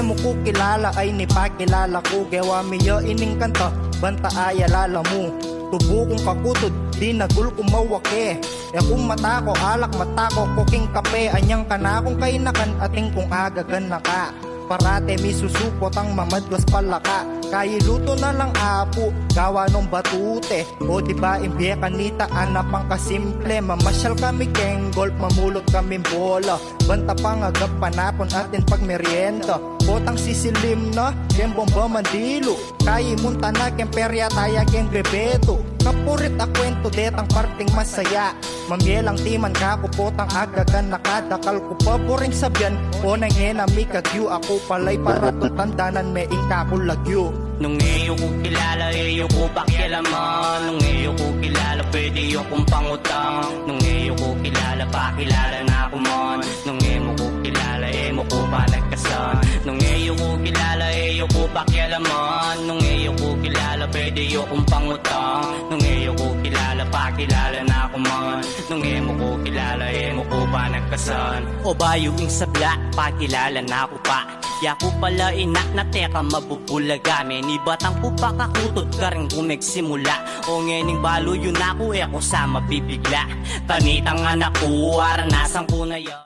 mo ko kilala ay nipakilala ko. Gawa miyo ining kanta, banta ay alala mo. Tubo kong kakutod, di nagul kumawake. E kung mata ko, alak mata ko, kuking kape. Anyang kanakong kainakan, ating kung agagan na ka. Parate mi susupot ang mamadwas palaka. Kailuto na lang apo, gawa nung batute. O diba imbye kanita, anap ang kasimple. Mamasyal kami keng golf, mamulot kami bola. Banta pang agap panapon atin pag merienda. Potang sisilim na, kem bomba mandilo. Kayi munta na kem perya taya kem grebeto. Kapurit a kwento detang parting masaya. Mamielang timan ka ko potang agagan nakadakal ko paboring sabyan. O nang henami kagyu ako palay para tutandanan me ingka ko lagyo. Nung iyo ko kilala, iyo ko pakialaman. Nung iyo ko kilala, pwede iyo kong pangutang. Nung iyo ko kilala, pakilala na ako man. Nung iyo ko kilala, mo ko pa nagkasan. Nung iyo ko kilala, iyo ko pakialaman. Nung iyo ko kilala, pwede iyo kong pangutang. Nung iyo ko kilala, pakilala na ako man. Nung iyo ko kilala, mo ko pa nagkasan. O bayo ing sabla, pakilala na ako pa. Yaku pala inak na teka mabubulaga. Ni batang pupakakutod ka rin kung nagsimula. O ngening balo yun ako, ako sa mabibigla. Tanitang anak ko, aranasan ko na yan.